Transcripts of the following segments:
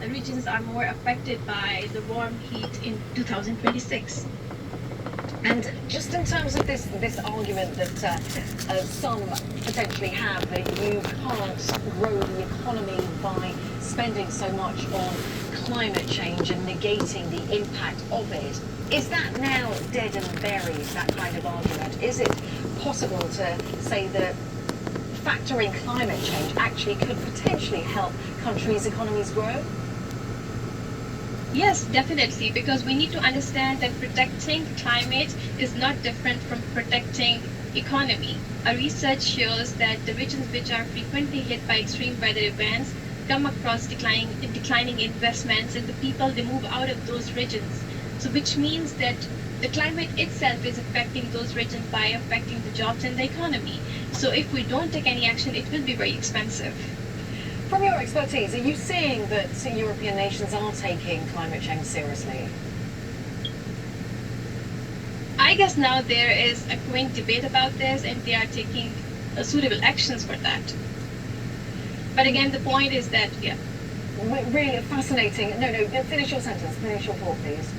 regions are more affected by the warm heat in 2026. And just in terms of this argument that some potentially have, that you can't grow the economy by spending so much on climate change and negating the impact of it, is that now dead and buried, that kind of argument? Is it possible to say that factoring climate change actually could potentially help countries' economies grow? Yes, definitely, because we need to understand that protecting climate is not different from protecting economy. Our research shows that the regions which are frequently hit by extreme weather events come across declining investments, and the people, they move out of those regions. So which means that the climate itself is affecting those regions by affecting the jobs and the economy. So if we don't take any action, it will be very expensive. From your expertise, are you seeing that European nations are taking climate change seriously? I guess now there is a growing debate about this, and they are taking suitable actions for that. But again, the point is that, yeah. Really fascinating. No, finish your sentence. Finish your thought, please.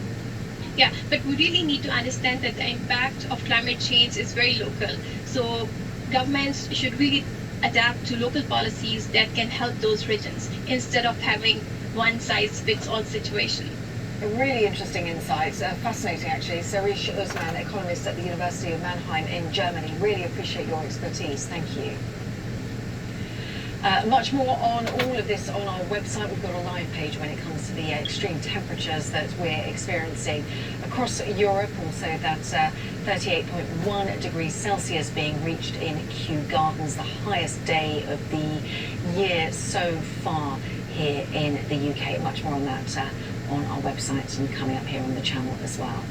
Yeah, but we really need to understand that the impact of climate change is very local. So governments should really adapt to local policies that can help those regions instead of having one-size-fits-all situation. Really interesting insights. Fascinating, actually. Sarish Usman, economist at the University of Mannheim in Germany. Really appreciate your expertise. Thank you. Much more on all of this on our website. We've got a live page when it comes to the extreme temperatures that we're experiencing across Europe. Also that 38.1 degrees Celsius being reached in Kew Gardens, the highest day of the year so far here in the UK. Much more on that on our website and coming up here on the channel as well.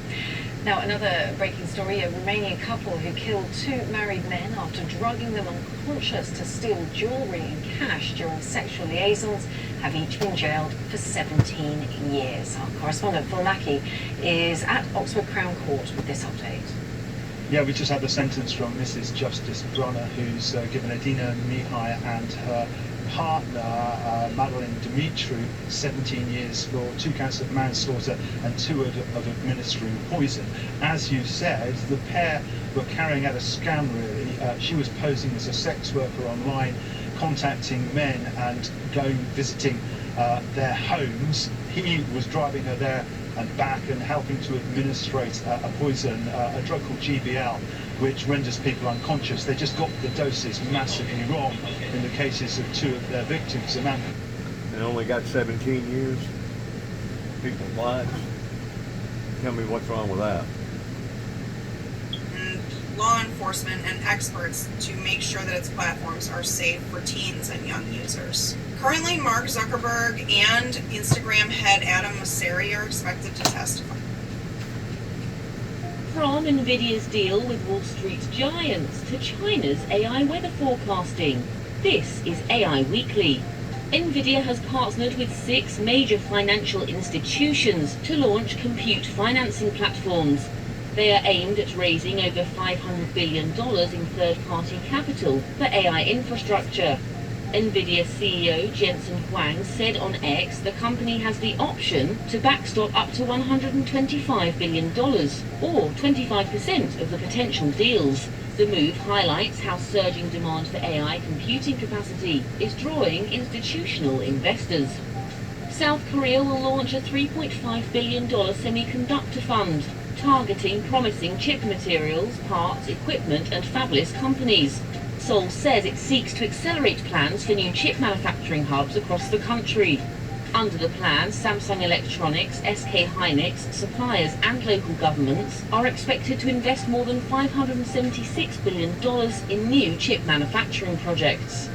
Now, another breaking story, a Romanian couple who killed two married men after drugging them unconscious to steal jewellery and cash during sexual liaisons have each been jailed for 17 years. Our correspondent Phil Mackey is at Oxford Crown Court with this update. Yeah, we just had the sentence from Mrs. Justice Bronner, who's given Adina Mihai and her partner, Madeline Dimitru, 17 years for 2 counts of manslaughter and 2 of administering poison. As you said, the pair were carrying out a scam, really. She was posing as a sex worker online, contacting men and visiting their homes. He was driving her there and back and helping to administrate a poison, a drug called GBL, which renders people unconscious. They just got the doses massively wrong in the cases of 2 of their victims. Amanda. And only got 17 years? People's lives? Tell me what's wrong with that. And law enforcement and experts to make sure that its platforms are safe for teens and young users. Currently, Mark Zuckerberg and Instagram head Adam Mosseri are expected to testify. From NVIDIA's deal with Wall Street's giants to China's AI weather forecasting. This is AI Weekly. NVIDIA has partnered with 6 major financial institutions to launch compute financing platforms. They are aimed at raising over $500 billion in third-party capital for AI infrastructure. NVIDIA CEO Jensen Huang said on X the company has the option to backstop up to $125 billion, or 25% of the potential deals. The move highlights how surging demand for AI computing capacity is drawing institutional investors. South Korea will launch a $3.5 billion semiconductor fund, targeting promising chip materials, parts, equipment and fabless companies. Seoul says it seeks to accelerate plans for new chip manufacturing hubs across the country. Under the plan, Samsung Electronics, SK Hynix, suppliers and local governments are expected to invest more than $576 billion in new chip manufacturing projects.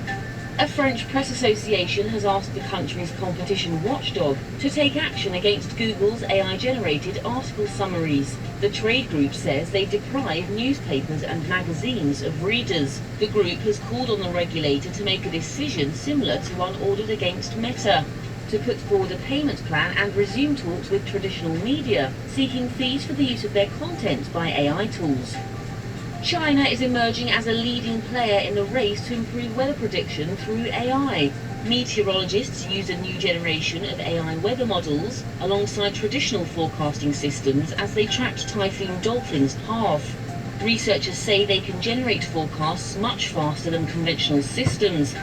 A French press association has asked the country's competition watchdog to take action against Google's AI-generated article summaries. The trade group says they deprive newspapers and magazines of readers. The group has called on the regulator to make a decision similar to one ordered against Meta, to put forward a payment plan and resume talks with traditional media, seeking fees for the use of their content by AI tools. China is emerging as a leading player in the race to improve weather prediction through AI. Meteorologists use a new generation of AI weather models alongside traditional forecasting systems as they tracked Typhoon Dolphin's path. Researchers say they can generate forecasts much faster than conventional systems,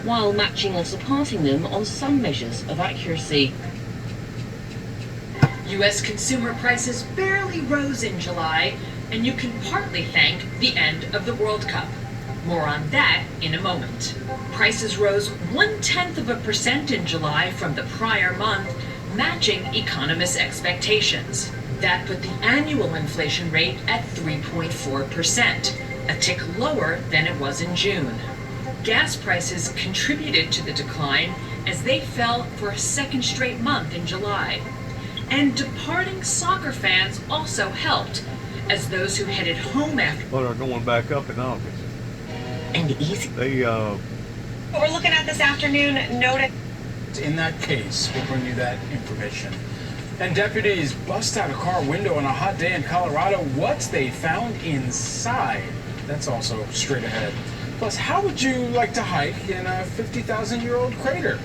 while matching or surpassing them on some measures of accuracy. U.S. consumer prices barely rose in July, and you can partly thank the end of the World Cup. More on that in a moment. Prices rose 0.1% in July from the prior month, matching economists' expectations. That put the annual inflation rate at 3.4%, a tick lower than it was in June. Gas prices contributed to the decline as they fell for a second straight month in July. And departing soccer fans also helped, as those who headed home after... Well, they're going back up in August. And easy. What we're looking at this afternoon noted. In that case, we'll bring you that information. And deputies bust out a car window on a hot day in Colorado. What they found inside, that's also straight ahead. Plus, how would you like to hike in a 50,000-year-old crater?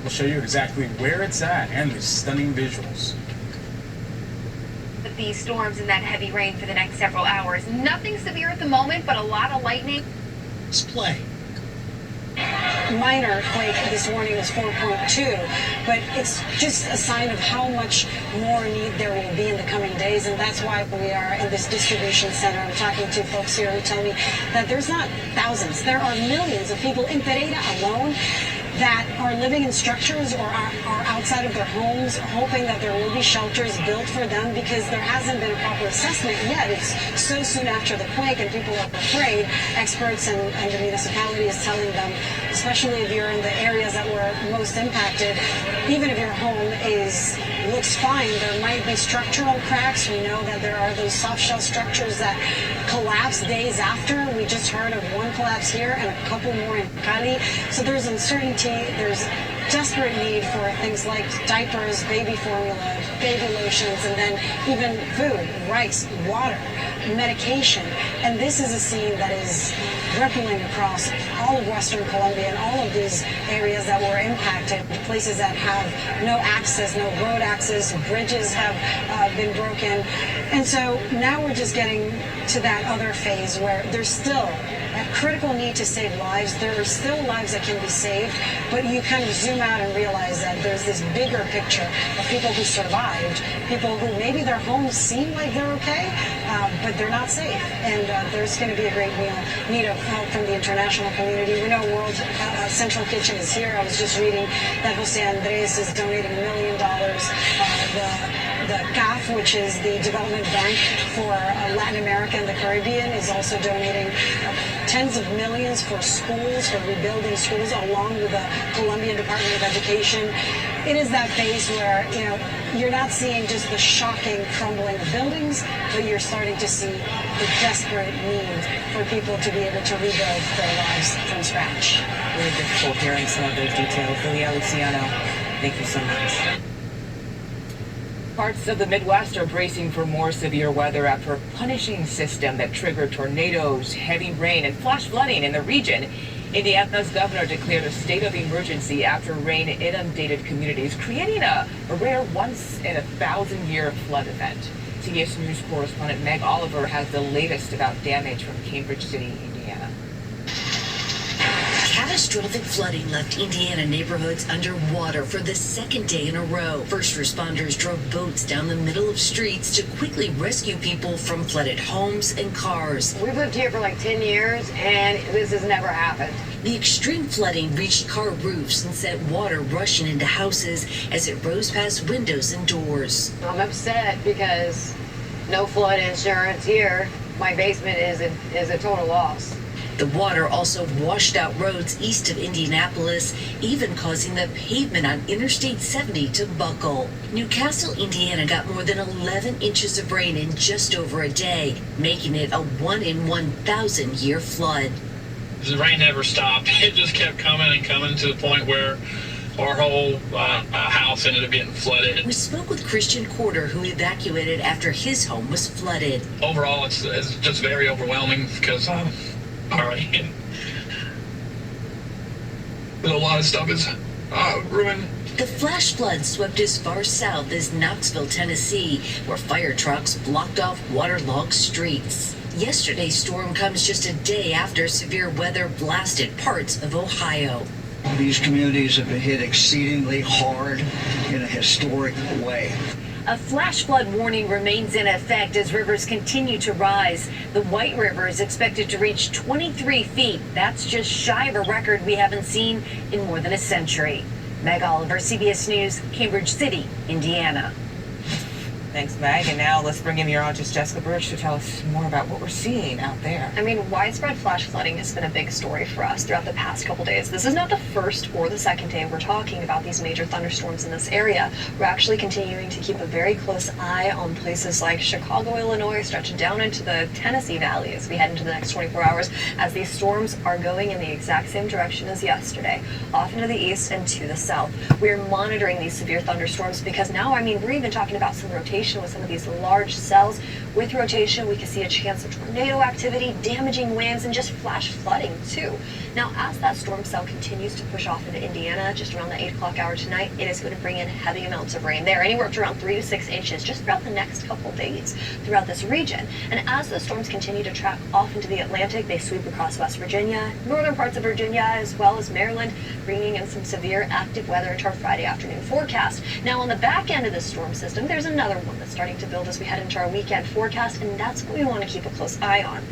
We'll show you exactly where it's at and the stunning visuals. With these storms and that heavy rain for the next several hours. Nothing severe at the moment, but a lot of lightning. Let's play. Minor quake this morning was 4.2, but it's just a sign of how much more need there will be in the coming days, and that's why we are in this distribution center. I'm talking to folks here who tell me that there's not thousands, there are millions of people in Pereira alone that are living in structures or are outside of their homes, hoping that there will be shelters built for them because there hasn't been a proper assessment yet. It's so soon after the quake and people are afraid. Experts and the municipality is telling them, especially if you're in the areas that were most impacted, even if your home looks fine, there might be structural cracks. We know that there are those soft shell structures that collapse days after. We just heard of one collapse here and a couple more in Cali. So there's uncertainty. There's desperate need for things like diapers, baby formula, baby lotions, and then even food, rice, water, medication. And this is a scene that is rippling across all of Western Colombia and all of these areas that were impacted, places that have no access, no road access, bridges have been broken. And so now we're just getting to that other phase where there's still a critical need to save lives. There are still lives that can be saved, but you kind of zoom out and realize that there's this bigger picture of people who survived, people who maybe their homes seem like they're okay, but they're not safe. And there's going to be a great need of help from the international community. We know World Central Kitchen is here. I was just reading that Jose Andres is donating $1 million. The CAF, which is the Development Bank for Latin America and the Caribbean, is also donating tens of millions for schools, for rebuilding schools, along with the Colombian Department of Education. It is that phase where, you're not seeing just the shocking crumbling of buildings, but you're starting to see the desperate need for people to be able to rebuild their lives from scratch. Really difficult hearing some of those details. Lilia Luciano, thank you so much. Parts of the Midwest are bracing for more severe weather after a punishing system that triggered tornadoes, heavy rain, and flash flooding in the region. Indiana's governor declared a state of emergency after rain inundated communities, creating a rare once-in-a-thousand-year flood event. CBS News correspondent Meg Oliver has the latest about damage from Cambridge City, Indiana. Catastrophic flooding left Indiana neighborhoods underwater for the second day in a row. First responders drove boats down the middle of streets to quickly rescue people from flooded homes and cars. We've lived here for like 10 years, and this has never happened. The extreme flooding reached car roofs and sent water rushing into houses as it rose past windows and doors. I'm upset because no flood insurance here. My basement is a total loss. The water also washed out roads east of Indianapolis, even causing the pavement on Interstate 70 to buckle. Newcastle, Indiana got more than 11 inches of rain in just over a day, making it a 1-in-1,000-year flood. The rain never stopped. It just kept coming and coming to the point where our whole house ended up getting flooded. We spoke with Christian Corder, who evacuated after his home was flooded. Overall, it's just very overwhelming because already. a lot of stuff is ruined. The flash flood swept as far south as Knoxville, Tennessee, where fire trucks blocked off waterlogged streets. Yesterday's storm comes just a day after severe weather blasted parts of Ohio. These communities have been hit exceedingly hard in a historic way. A flash flood warning remains in effect as rivers continue to rise. The White River is expected to reach 23 feet. That's just shy of a record we haven't seen in more than a century. Meg Oliver, CBS News, Cambridge City, Indiana. Thanks, Meg. And now let's bring in meteorologist Jessica Birch to tell us more about what we're seeing out there. I mean, widespread flash flooding has been a big story for us throughout the past couple days. This is not the first or the second day we're talking about these major thunderstorms in this area. We're actually continuing to keep a very close eye on places like Chicago, Illinois, stretching down into the Tennessee Valley as we head into the next 24 hours, as these storms are going in the exact same direction as yesterday, off into the east and to the south. We're monitoring these severe thunderstorms because now, I mean, we're even talking about some rotation with some of these large cells. With rotation, we can see a chance of tornado activity, damaging winds, and just flash flooding too. Now, as that storm cell continues to push off into Indiana, just around the 8 o'clock hour tonight, it is going to bring in heavy amounts of rain there, anywhere up to around 3 to 6 inches, just throughout the next couple days throughout this region. And as the storms continue to track off into the Atlantic, they sweep across West Virginia, northern parts of Virginia, as well as Maryland, bringing in some severe active weather into our Friday afternoon forecast. Now, on the back end of this storm system, there's another one that's starting to build as we head into our weekend forecast, and that's what we want to keep a close eye on.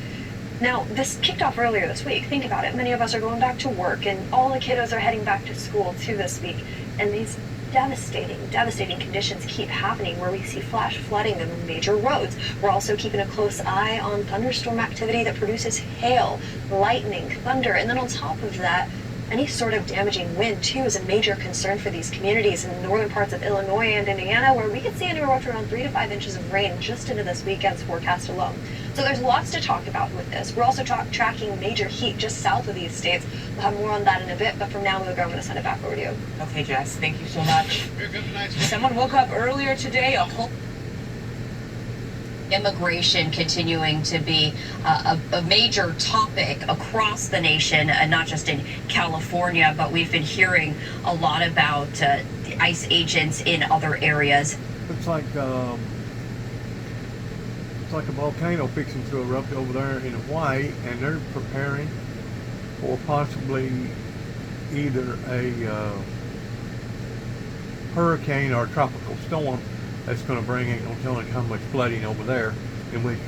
Now, this kicked off earlier this week. Think about it. Many of us are going back to work, and all the kiddos are heading back to school too this week. And these devastating conditions keep happening where we see flash flooding in major roads. We're also keeping a close eye on thunderstorm activity that produces hail, lightning, thunder, and then on top of that, any sort of damaging wind, too, is a major concern for these communities in the northern parts of Illinois and Indiana, where we could see anywhere up to around 3 to 5 inches of rain just into this weekend's forecast alone. So there's lots to talk about with this. We're also tracking major heat just south of these states. We'll have more on that in a bit, but from now, I'm going to send it back over to you. Okay, Jess, thank you so much. Someone woke up earlier today, Immigration continuing to be a major topic across the nation, not just in California, but we've been hearing a lot about the ICE agents in other areas. It's like a volcano fixing to erupt over there in Hawaii, and they're preparing for possibly either a hurricane or a tropical storm that's going to bring, ain't no telling how much flooding over there, in which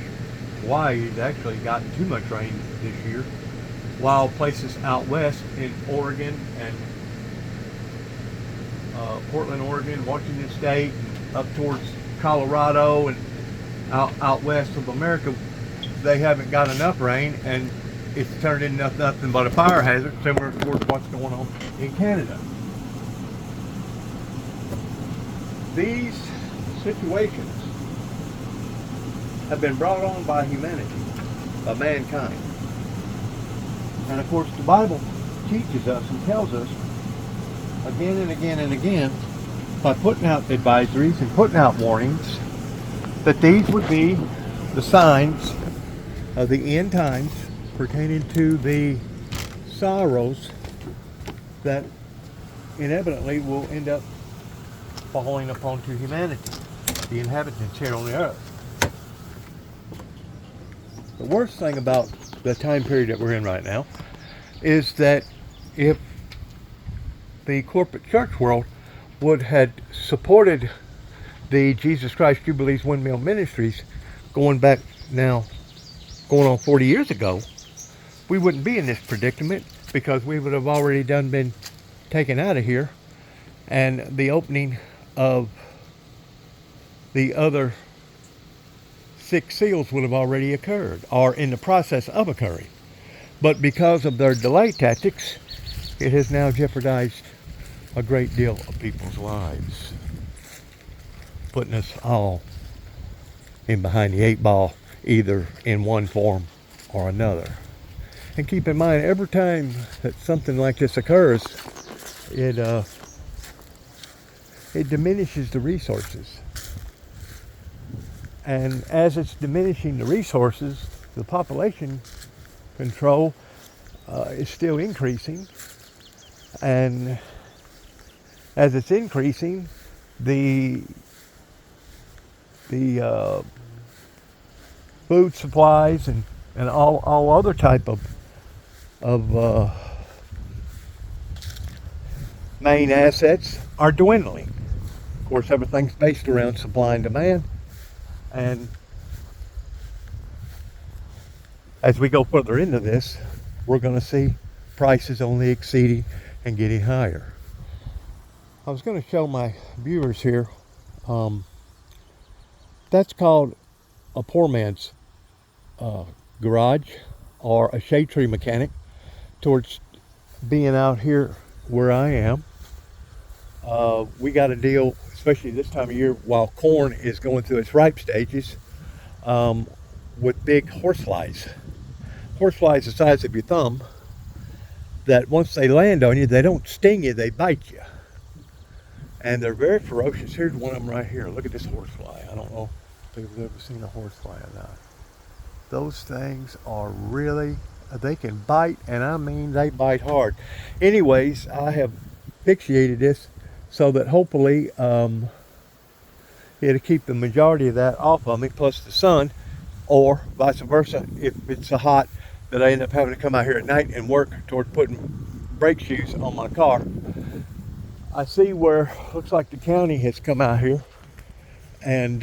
Hawaii's actually gotten too much rain this year, while places out west in Oregon and Portland, Oregon, Washington State, and up towards Colorado and out west of America, they haven't got enough rain, and it's turned into nothing but a fire hazard, similar towards what's going on in Canada. These situations have been brought on by humanity, by mankind. And of course the Bible teaches us and tells us again and again and again, by putting out advisories and putting out warnings, that these would be the signs of the end times pertaining to the sorrows that inevitably will end up falling upon to humanity, the inhabitants here on the earth. The worst thing about the time period that we're in right now is that if the corporate church world would had supported the Jesus Christ Jubilees Windmill Ministries going on 40 years ago, we wouldn't be in this predicament, because we would have already been taken out of here, and the opening of the other 6 seals would have already occurred, or in the process of occurring. But because of their delay tactics, it has now jeopardized a great deal of people's lives, putting us all in behind the 8 ball, either in one form or another. And keep in mind, every time that something like this occurs, it diminishes the resources. And as it's diminishing the resources, the population control is still increasing. And as it's increasing, the food supplies and all other type of main assets are dwindling. Of course, everything's based around supply and demand, and as we go further into this, we're going to see prices only exceeding and getting higher. I was going to show my viewers here, that's called a poor man's garage, or a shade tree mechanic. Towards being out here where I am, we got to deal, especially this time of year while corn is going through its ripe stages, with big horseflies. Horseflies the size of your thumb, that once they land on you, they don't sting you, they bite you. And they're very ferocious. Here's one of them right here. Look at this horsefly. I don't know if you've ever seen a horsefly or not. Those things are really, they can bite, and I mean they bite hard. Anyways, I have asphyxiated this so that hopefully it'll keep the majority of that off of me, plus the sun, or vice versa. If it's so hot that I end up having to come out here at night and work toward putting brake shoes on my car. I see where looks like the county has come out here and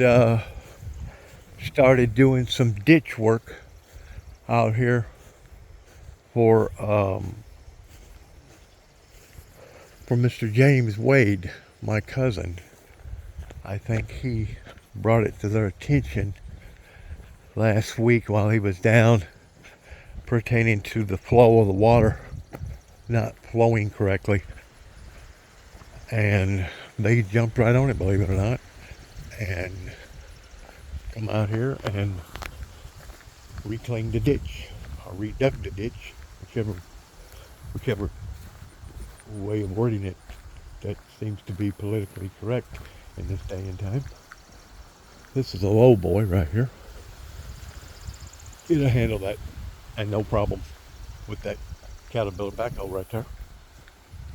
started doing some ditch work out here for Mr. James Wade, my cousin. I think he brought it to their attention last week while he was down, pertaining to the flow of the water not flowing correctly. And they jumped right on it, believe it or not, and come out here and reclaim the ditch, or reduct the ditch, whichever way of wording it that seems to be politically correct in this day and time. This is a low boy right here. It'll handle that, and no problem with that Caterpillar backhoe right there,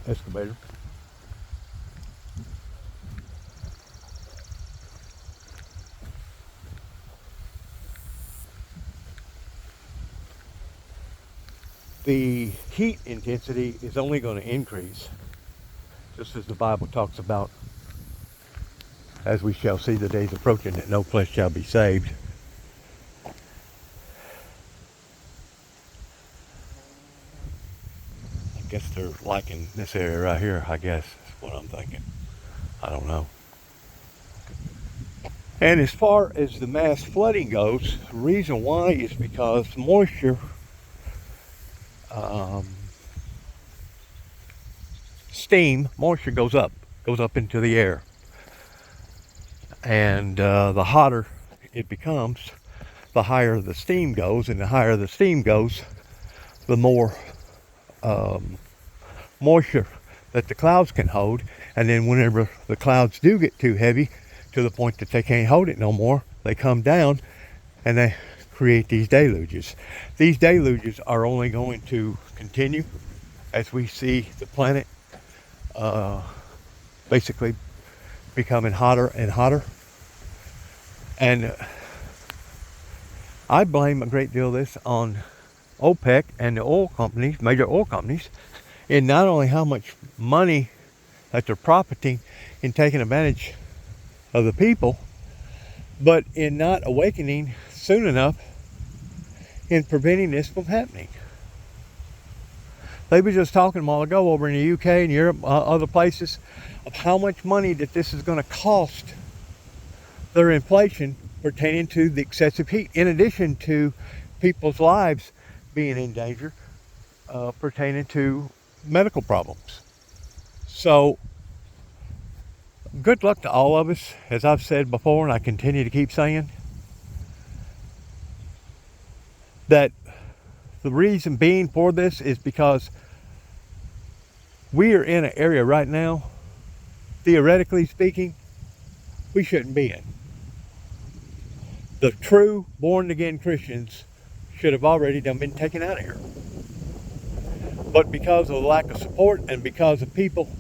excavator. The heat intensity is only going to increase, just as the Bible talks about, as we shall see the days approaching, that no flesh shall be saved. I guess they're liking this area right here, I guess, is what I'm thinking. I don't know. And as far as the mass flooding goes, the reason why is because moisture moisture goes up into the air, and the hotter it becomes, the higher the steam goes, and the higher the steam goes, the more moisture that the clouds can hold. And then whenever the clouds do get too heavy to the point that they can't hold it no more, they come down and they create these deluges. These deluges are only going to continue as we see the planet basically becoming hotter and hotter. And I blame a great deal of this on OPEC and the oil companies, major oil companies, in not only how much money that they're profiting in taking advantage of the people, but in not awakening soon enough in preventing this from happening. They were just talking a while ago over in the UK and Europe, other places, of how much money that this is going to cost their inflation pertaining to the excessive heat, in addition to people's lives being in danger pertaining to medical problems. So good luck to all of us, as I've said before, and I continue to keep saying, that the reason being for this is because we are in an area right now, theoretically speaking, we shouldn't be in. The true born again Christians should have already been taken out of here. But because of the lack of support and because of people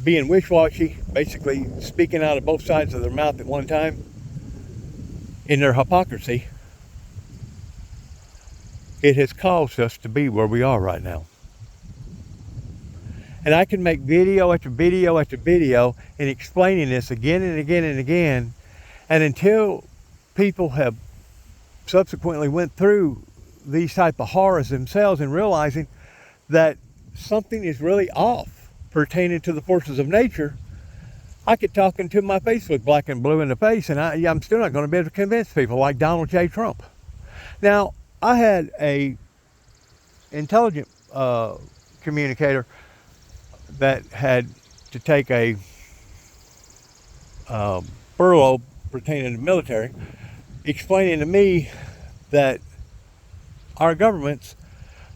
being wish-washy, basically speaking out of both sides of their mouth at one time in their hypocrisy, it has caused us to be where we are right now. And I can make video after video after video in explaining this again and again and again, and until people have subsequently went through these type of horrors themselves and realizing that something is really off pertaining to the forces of nature, I could talk into my face with black and blue in the face, and I'm still not going to be able to convince people like Donald J. Trump. Now, I had a intelligent communicator that had to take a furlough pertaining to the military, explaining to me that our governments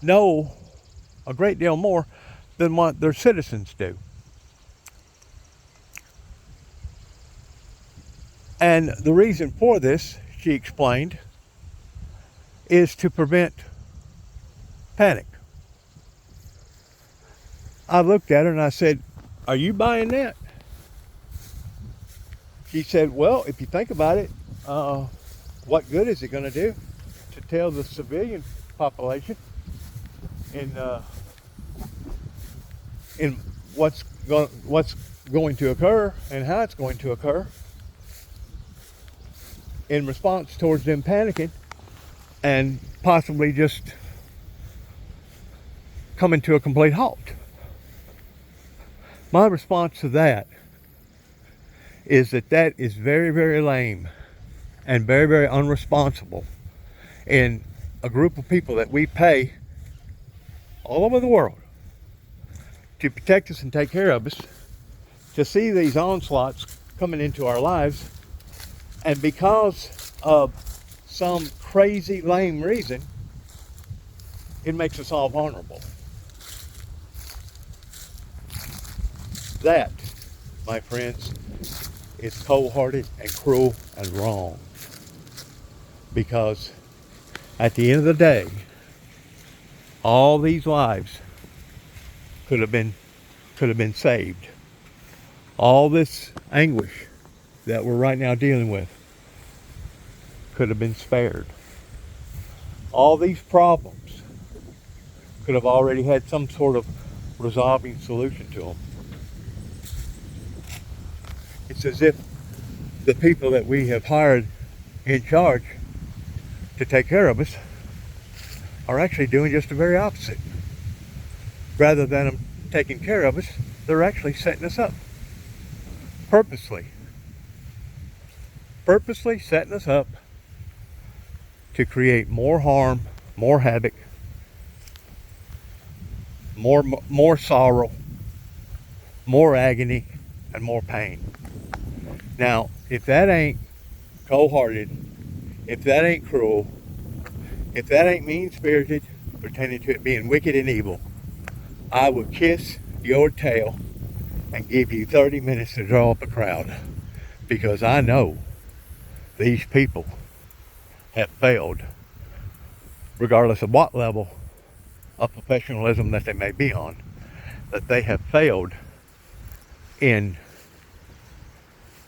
know a great deal more than what their citizens do. And the reason for this, she explained, is to prevent panic. I looked at her and I said, "Are you buying that?" She said, "Well, if you think about it, what good is it going to do to tell the civilian population in what's going to occur and how it's going to occur in response towards them panicking and possibly just coming to a complete halt?" My response to that is that is very, very lame and very, very unresponsible in a group of people that we pay all over the world to protect us and take care of us, to see these onslaughts coming into our lives, and because of some crazy, lame reason, it makes us all vulnerable. That, my friends, is cold-hearted and cruel and wrong. Because at the end of the day, all these lives could have been saved. All this anguish that we're right now dealing with could have been spared. All these problems could have already had some sort of resolving solution to them. It's as if the people that we have hired in charge to take care of us are actually doing just the very opposite. Rather than them taking care of us, they're actually setting us up. Purposely setting us up to create more harm, more havoc, more sorrow, more agony, and more pain. Now, if that ain't cold-hearted, if that ain't cruel, if that ain't mean-spirited, pertaining to it being wicked and evil, I would kiss your tail and give you 30 minutes to draw up a crowd, because I know these people have failed, regardless of what level of professionalism that they may be on, that they have failed in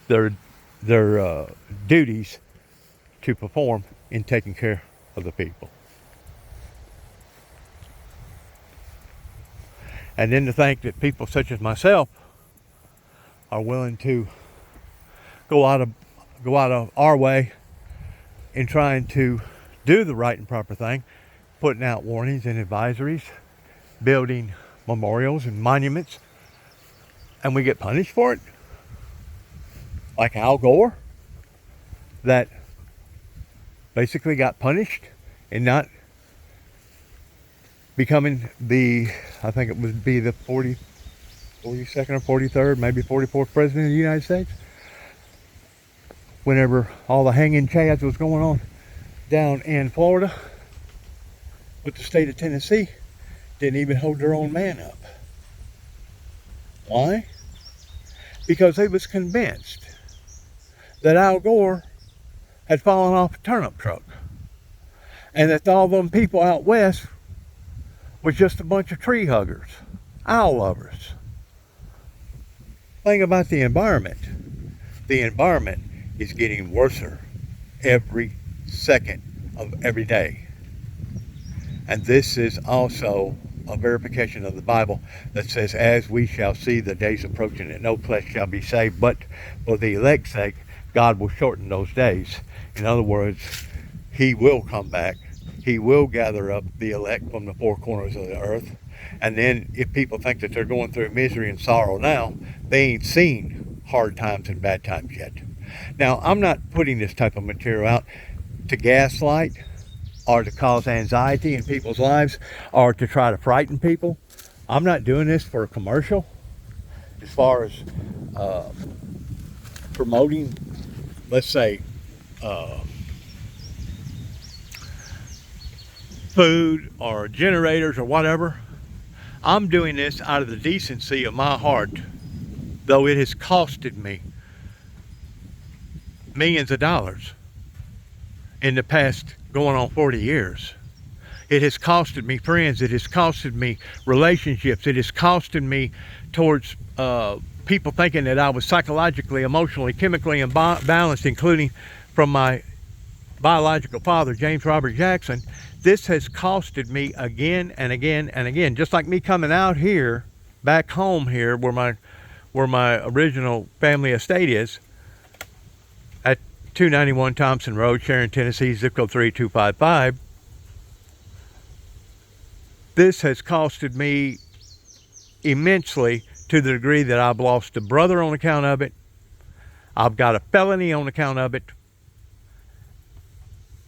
their duties to perform in taking care of the people. And then to think that people such as myself are willing to go out of our way in trying to do the right and proper thing, putting out warnings and advisories, building memorials and monuments, and we get punished for it. Like Al Gore, that basically got punished in not becoming I think it would be the 42nd or 43rd, maybe 44th president of the United States. Whenever all the hanging chads was going on down in Florida, with the state of Tennessee, didn't even hold their own man up. Why? Because they was convinced that Al Gore had fallen off a turnip truck, and that all them people out west was just a bunch of tree huggers, owl lovers. Think about the environment. The environment is getting worse every second of every day. And this is also a verification of the Bible that says, as we shall see the days approaching, that no flesh shall be saved, but for the elect's sake, God will shorten those days. In other words, he will come back. He will gather up the elect from the four corners of the earth. And then if people think that they're going through misery and sorrow now, they ain't seen hard times and bad times yet. Now, I'm not putting this type of material out to gaslight or to cause anxiety in people's lives or to try to frighten people. I'm not doing this for a commercial as far as promoting, let's say, food or generators or whatever. I'm doing this out of the decency of my heart, though it has costed me millions of dollars in the past going on 40 years. It has costed me friends. It has costed me relationships. It has costed me towards people thinking that I was psychologically, emotionally, chemically imbalanced, including from my biological father, James Robert Jackson. This has costed me again and again and again. Just like me coming out here, back home here, where my original family estate is, at 291 Thompson Road, Sharon, Tennessee, zip code 38255. This has costed me immensely, to the degree that I've lost a brother on account of it. I've got a felony on account of it.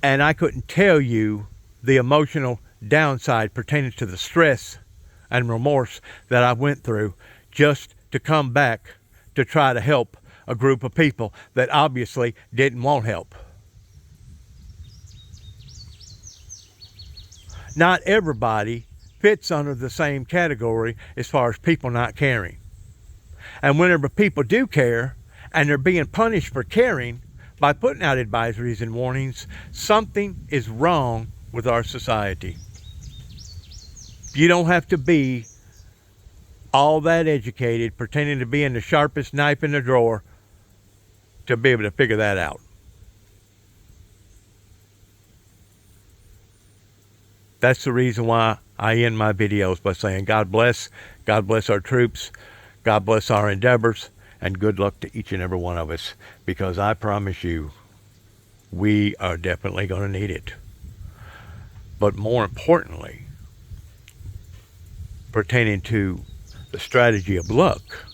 And I couldn't tell you the emotional downside pertaining to the stress and remorse that I went through just to come back to try to help a group of people that obviously didn't want help. Not everybody fits under the same category as far as people not caring. And whenever people do care and they're being punished for caring by putting out advisories and warnings, something is wrong with our society. You don't have to be all that educated, pretending to be in the sharpest knife in the drawer, to be able to figure that out. That's the reason why I end my videos by saying God bless our troops, God bless our endeavors, and good luck to each and every one of us, because I promise you, we are definitely going to need it. But more importantly, pertaining to the strategy of luck,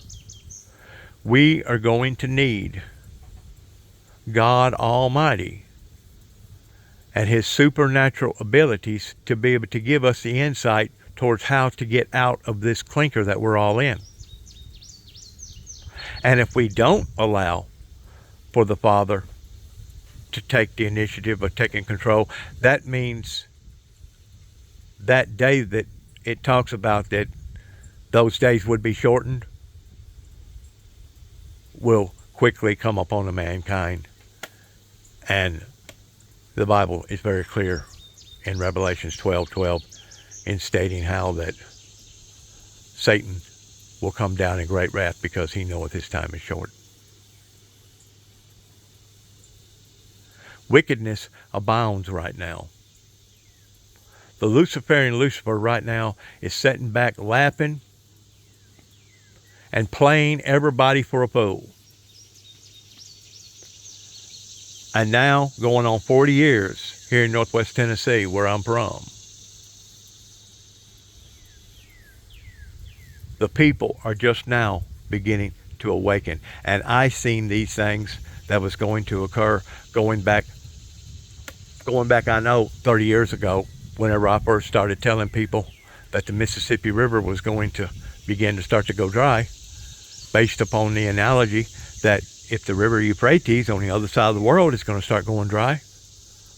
we are going to need God Almighty and his supernatural abilities to be able to give us the insight towards how to get out of this clinker that we're all in. And if we don't allow for the Father to take the initiative of taking control, that means that day that it talks about, that those days would be shortened, will quickly come upon the mankind. And the Bible is very clear in Revelations 12:12 in stating how that Satan will come down in great wrath, because he knoweth his time is short. Wickedness abounds right now. The Luciferian Lucifer right now is sitting back laughing and playing everybody for a fool. And now, going on 40 years here in Northwest Tennessee, where I'm from, the people are just now beginning to awaken. And I seen these things that was going to occur going back, I know, 30 years ago, whenever I first started telling people that the Mississippi River was going to begin to start to go dry, based upon the analogy that if the river Euphrates on the other side of the world is going to start going dry,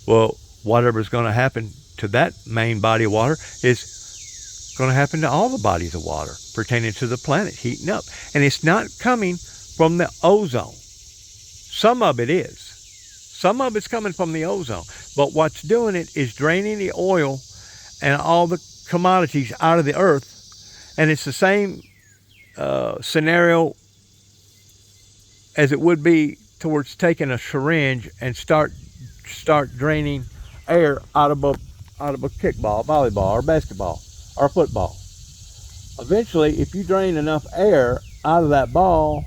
well, whatever's going to happen to that main body of water is going to happen to all the bodies of water pertaining to the planet heating up. And it's not coming from the ozone. Some of it is. Some of it's coming from the ozone. But what's doing it is draining the oil and all the commodities out of the earth, and it's the same scenario as it would be towards taking a syringe and start draining air out of a kickball, volleyball, or basketball, or football. Eventually, if you drain enough air out of that ball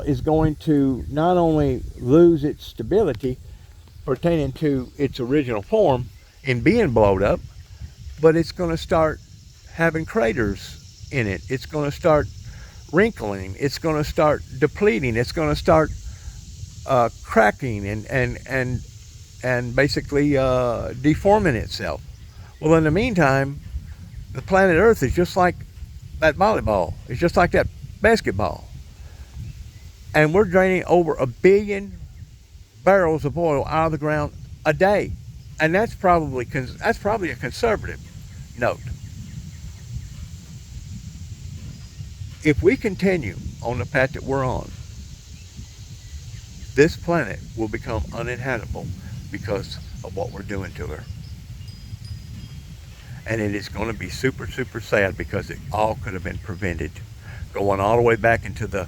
is going to not only lose its stability pertaining to its original form in being blown up, but it's going to start having craters in it. It's going to start wrinkling. It's going to start depleting. It's going to start cracking and basically deforming itself. Well, in the meantime, the planet Earth is just like that volleyball. It's just like that basketball. And we're draining over 1 billion barrels of oil out of the ground a day. And that's probably a conservative note. If we continue on the path that we're on, this planet will become uninhabitable because of what we're doing to her. And it is going to be super, super sad because it all could have been prevented. Going all the way back into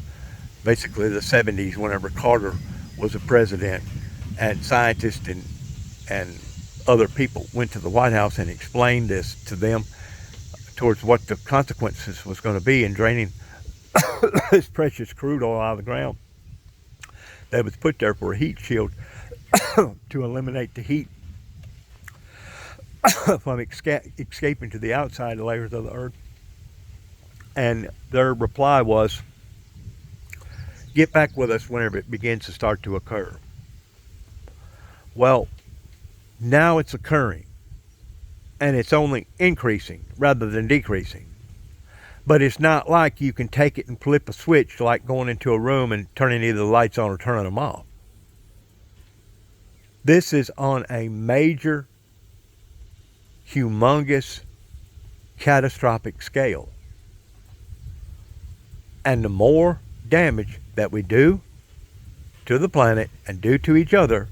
basically the 70s, whenever Carter was a president, and scientists and other people went to the White House and explained this to them towards what the consequences was going to be in draining this precious crude oil out of the ground that was put there for a heat shield to eliminate the heat from escaping to the outside layers of the earth. And their reply was, get back with us whenever it begins to start to occur. Well, now it's occurring, and it's only increasing rather than decreasing. But it's not like you can take it and flip a switch like going into a room and turning either the lights on or turning them off. This is on a major, humongous, catastrophic scale. And the more damage that we do to the planet and do to each other,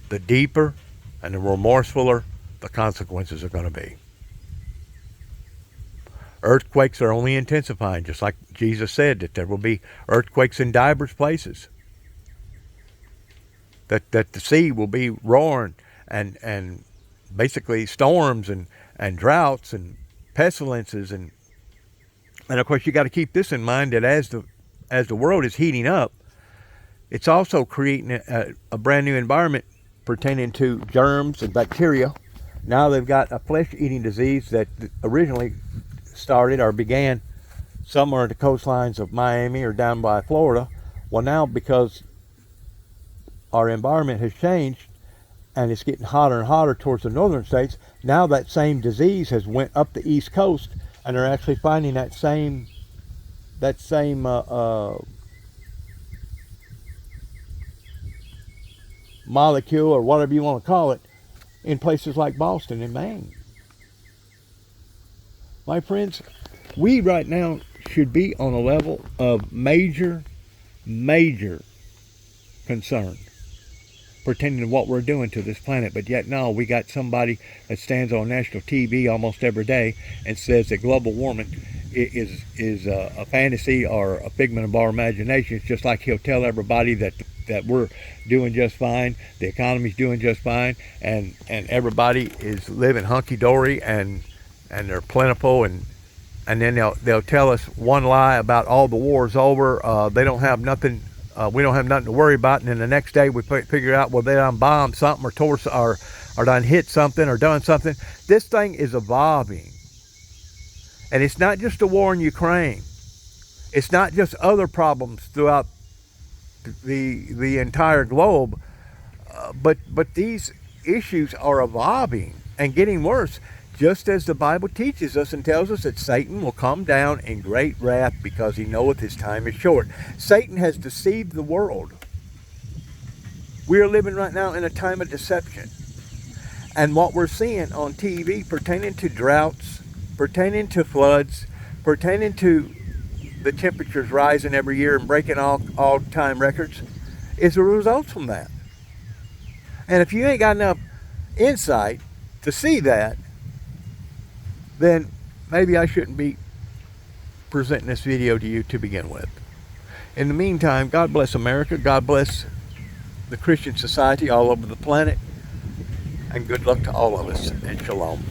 the deeper and the remorsefuler the consequences are going to be. Earthquakes are only intensifying, just like Jesus said that there will be earthquakes in diverse places. That the sea will be roaring and basically storms and droughts and pestilences and of course you got to keep this in mind that as the world is heating up, it's also creating a brand new environment pertaining to germs and bacteria. Now they've got a flesh-eating disease that originally started or began somewhere at the coastlines of Miami or down by Florida. Well, now because our environment has changed and it's getting hotter and hotter towards the northern states, now that same disease has went up the East Coast, and they're actually finding that same molecule or whatever you want to call it in places like Boston and Maine. My friends, we right now should be on a level of major concern pertaining to what we're doing to this planet, but yet no, we got somebody that stands on national TV almost every day and says that global warming is a fantasy or a figment of our imagination. It's just like he'll tell everybody that we're doing just fine, the economy's doing just fine, and everybody is living hunky-dory and they're plentiful, and then they'll tell us one lie about all the war's over, they don't have nothing, we don't have nothing to worry about, and then the next day we figure out, well, they done bombed something or done hit something or done something. This thing is evolving. And it's not just the war in Ukraine. It's not just other problems throughout the entire globe, but these issues are evolving and getting worse, just as the Bible teaches us and tells us that Satan will come down in great wrath because he knoweth his time is short. Satan has deceived the world. We are living right now in a time of deception. And what we're seeing on TV pertaining to droughts, pertaining to floods, pertaining to the temperatures rising every year and breaking all-time records is a result from that. And if you ain't got enough insight to see that, then maybe I shouldn't be presenting this video to you to begin with. In the meantime, God bless America, God bless the Christian society all over the planet, and good luck to all of us, and shalom.